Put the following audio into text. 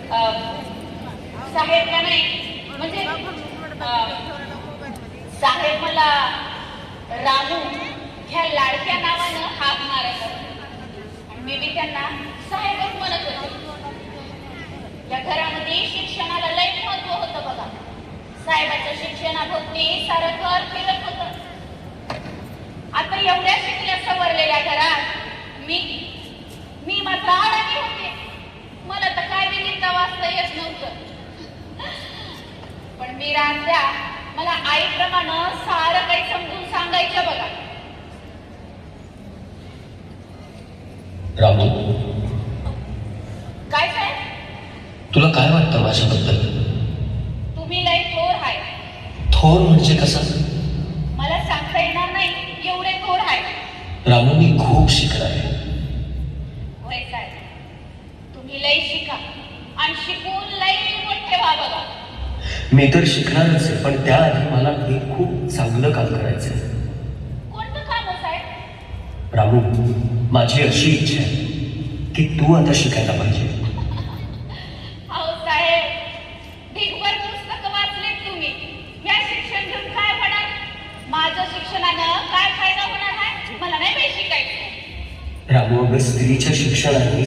साहेब का नाही म्हणजे साहेब मला रामू ह्या लाडक्या नावानं हाक मारत आणि मी बी त्यांना साहेबच म्हणत होते. या घरामध्ये शिक्षणाला लय महत्व होतं बघा. साहेबाच्या शिक्षणाभोवती सारं घर फिरत होतं. आता एवढ्या शिकल्या सवरलेल्या घरात मी मात्र अडाणी होते. मला तर काय बी लिहिता वाचता येत नव्हतं. पण मी राजा मला आईप्रमाणे सारं काही समजून सांगायचं बघा. रामू, काय साहेब? तुला काय वाटतं माझ्याबद्दल? तुम्ही लय थोर आहे. थोर म्हणजे कसं? मला सांगता येणार नाही एवढे थोर आहे. रामू, मी खूप शिकणार आहे. होय साहेब, तुम्ही लय शिका आणि शिकून लय मोठे व्हा बघा. मी तर शिकणारच आहे, पण त्याआधी मला हे खूप चांगलं काम करायचं आहे. कोणतं काम हो साहेब? रामू, माझी अशी इच्छा आहे की तू आता शिकायला पाहिजे. अहो साहेब, ढिगभर पुस्तकं वाचलेत तुम्ही. या शिक्षण घेऊन काय होणार? माझं शिक्षणानं काय फायदा होणार आहे? मला नाही बाई शिकायचं. रामू, अगं स्त्रीच्या शिक्षणाने